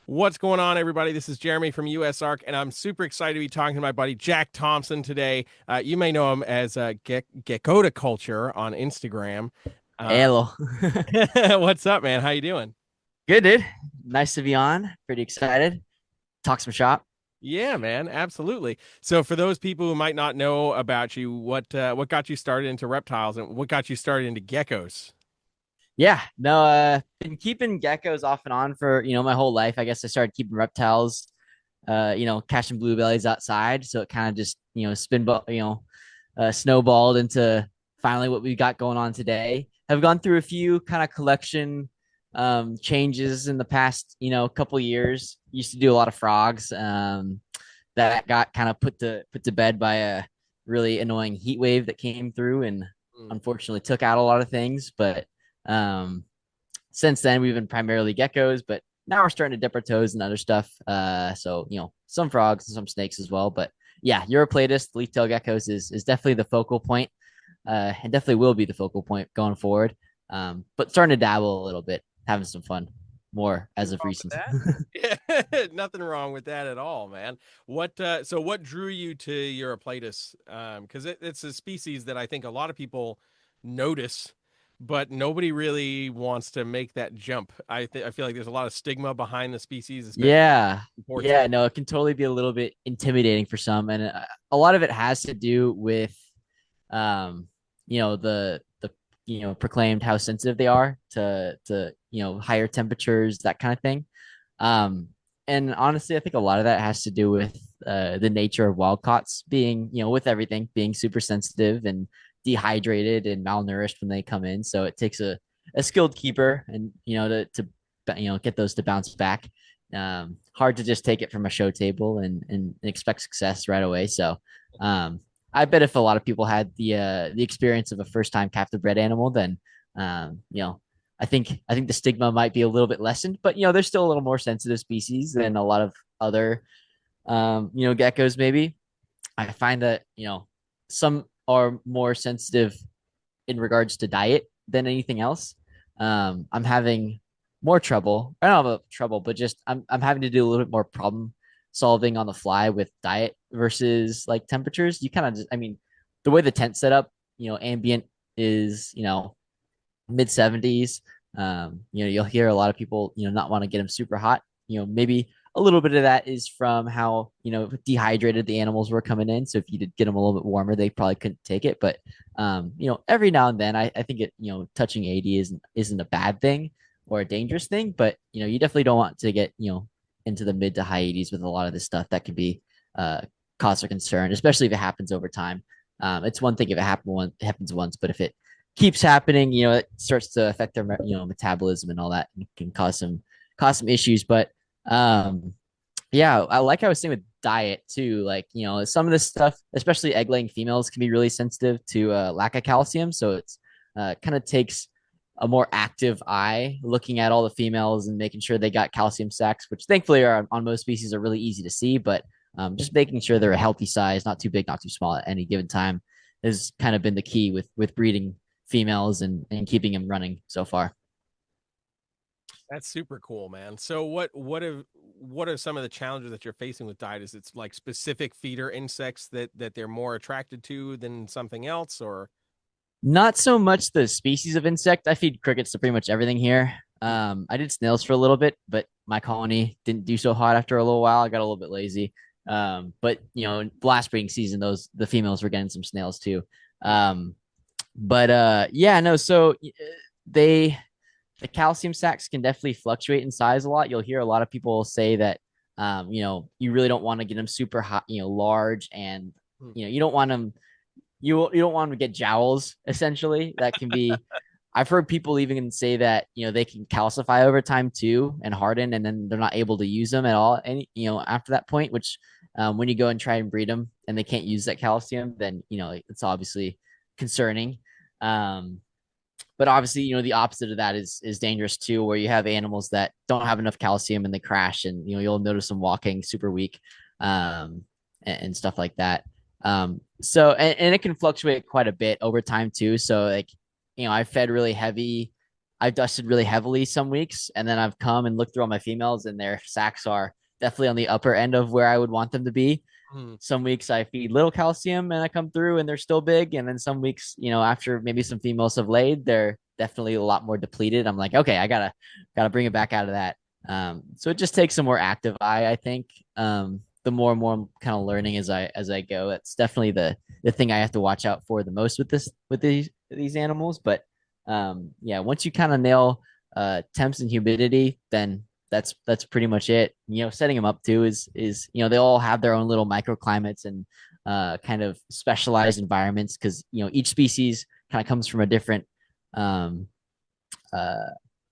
What's going on, everybody? This is Jeremy from USARK, and I'm super excited to be talking to my buddy Jack Thomson today. You may know him as Gecko Culture on Instagram. Uh, Hello. what's up, man? How you doing? Good, dude. Nice to be on. Pretty excited. Talk some shop. Yeah, man, absolutely. So, for those people who might not know about you, what got you started into reptiles, and what got you started into geckos? Yeah, no, been keeping geckos off and on for, my whole life. I guess I started keeping reptiles, catching bluebellies outside. So it kind of just, snowballed into finally what we got going on today. Have gone through a few kind of collection changes in the past, couple years. Used to do a lot of frogs. That got kind of put to bed by a really annoying heat wave that came through and Mm. unfortunately took out a lot of things. But um, since then we've been primarily geckos, but now we're starting to dip our toes in other stuff. So some frogs and some snakes as well. But yeah, Europlatus, leaf-tail geckos is definitely the focal point, and definitely will be the focal point going forward. But starting to dabble a little bit, having some fun more as Nothing of wrong with recent. that. Yeah, nothing wrong with that at all, man. What drew you to Europlatus? Because it's a species that I think a lot of people notice, but nobody really wants to make that jump. I feel like there's a lot of stigma behind the species, especially Yeah. imports. Yeah, no, it can totally be a little bit intimidating for some, and a lot of it has to do with um, the proclaimed how sensitive they are to higher temperatures, that kind of thing. Um, and honestly, I think a lot of that has to do with the nature of wild caughts being, with everything being super sensitive and dehydrated and malnourished when they come in. So it takes a skilled keeper and get those to bounce back. Hard to just take it from a show table and expect success right away. So I bet if a lot of people had the experience of a first time captive bred animal, then I think the stigma might be a little bit lessened, but they're still a little more sensitive species than a lot of other geckos maybe. I find that some are more sensitive in regards to diet than anything else. I'm having more trouble. I don't have trouble, but just I'm having to do a little bit more problem solving on the fly with diet versus like temperatures. You kind of just, I mean, the way the tent's set up, ambient is mid 70s. You'll hear a lot of people, not want to get them super hot. Maybe a little bit of that is from how, dehydrated the animals were coming in. So if you did get them a little bit warmer, they probably couldn't take it. But, every now and then, I think touching 80 isn't a bad thing or a dangerous thing, but, you definitely don't want to get, into the mid to high 80s with a lot of this stuff that can be, cause for concern, especially if it happens over time. It's one thing if it happens once, but if it keeps happening, it starts to affect their metabolism and all that, and can cause some issues. But yeah, I like how I was saying with diet too. Like some of this stuff, especially egg laying females, can be really sensitive to lack of calcium. So it's kind of takes a more active eye looking at all the females and making sure they got calcium sacs, which thankfully are on most species are really easy to see. But just making sure they're a healthy size, not too big, not too small at any given time, has kind of been the key with breeding females and keeping them running so far. That's super cool, man. So what are some of the challenges that you're facing with diet? Is it like specific feeder insects that they're more attracted to than something else, or? Not so much the species of insect. I feed crickets to pretty much everything here. I did snails for a little bit, but my colony didn't do so hot after a little while. I got a little bit lazy. But last breeding season, the females were getting some snails too. But yeah, no. So they the calcium sacs can definitely fluctuate in size a lot. You'll hear a lot of people say that, you really don't want to get them super hot, large, and Hmm. you don't want them. You don't want them to get jowls. Essentially, that can be. I've heard people even say that they can calcify over time too and harden, and then they're not able to use them at all. And after that point, which when you go and try and breed them and they can't use that calcium, then it's obviously concerning. Um, but obviously, the opposite of that is dangerous too, where you have animals that don't have enough calcium and they crash, and you'll notice them walking super weak, and stuff like that. So and it can fluctuate quite a bit over time too. So like, I fed really heavy I've dusted really heavily some weeks, and then I've come and looked through all my females, and their sacks are definitely on the upper end of where I would want them to be. Hmm. Some weeks I feed little calcium and I come through and they're still big. And then some weeks, after maybe some females have laid, they're definitely a lot more depleted. I'm like, okay, I gotta bring it back out of that. So it just takes a more active eye, I think. The more and more I'm kind of learning as I go. That's definitely the thing I have to watch out for the most with these animals. But yeah, once you kind of nail temps and humidity, then that's pretty much it. Setting them up too is they all have their own little microclimates and kind of specialized environments because each species kind of comes from a different um uh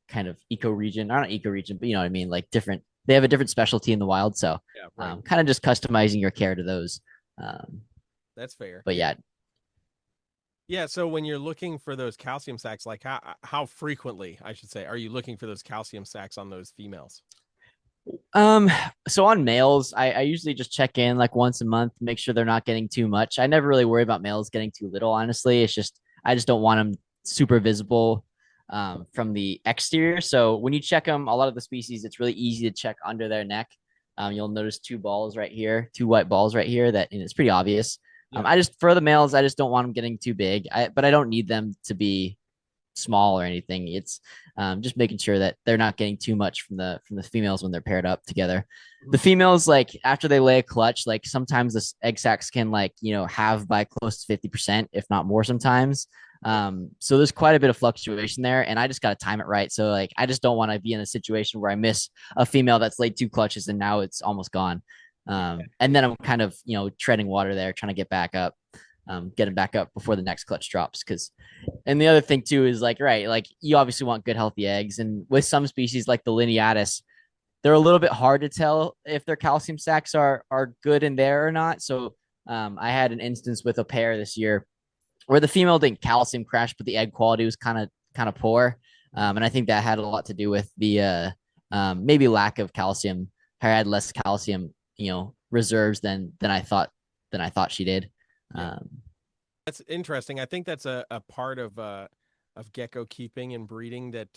kind of eco region, not eco region, but you know what I mean, like different. They have a different specialty in the wild, so Yeah, right. kind of just customizing your care to those. Um, That's fair. but yeah, Yeah, so when you're looking for those calcium sacks, like how frequently, I should say, are you looking for those calcium sacks on those females? Um, so on males, I usually just check in like once a month, make sure they're not getting too much. I never really worry about males getting too little, honestly. It's just I just don't want them super visible from the exterior. So when you check them, a lot of the species, it's really easy to check under their neck. You'll notice two balls right here, two white balls right here that it's pretty obvious. Yeah. I just for the males, I just don't want them getting too big. But I don't need them to be small or anything. It's just making sure that they're not getting too much from the females when they're paired up together. The Mhm. females, like after they lay a clutch, like sometimes the egg sacs can like have by close to 50%, if not more sometimes. So there's quite a bit of fluctuation there, and I just got to time it right. So like I just don't want to be in a situation where I miss a female that's laid two clutches and now it's almost gone. And then I'm kind of treading water there, trying to get back up, getting back up before the next clutch drops because and the other thing too is like, right, like you obviously want good healthy eggs. And with some species like the lineatus, they're a little bit hard to tell if their calcium sacs are good in there or not. So I had an instance with a pair this year where the female didn't calcium crash, but the egg quality was kind of poor. And I think that had a lot to do with the maybe lack of calcium. Her had less calcium, reserves than I thought she did. Yeah. Um, That's interesting. I think that's a part of gecko keeping and breeding that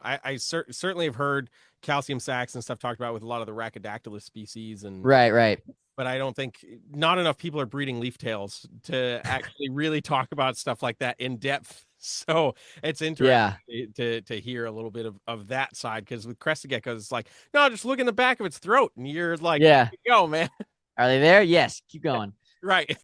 I certainly have heard calcium sacs and stuff talked about with a lot of the Rhacodactylus species and right, right. but I don't think not enough people are breeding leaf tails to actually really talk about stuff like that in depth. So it's interesting Yeah, to hear a little bit of that side because with crested geckos, it's like, no, just look in the back of its throat and you're like, yeah. go, man. Are they there? Yes. Keep going. Right.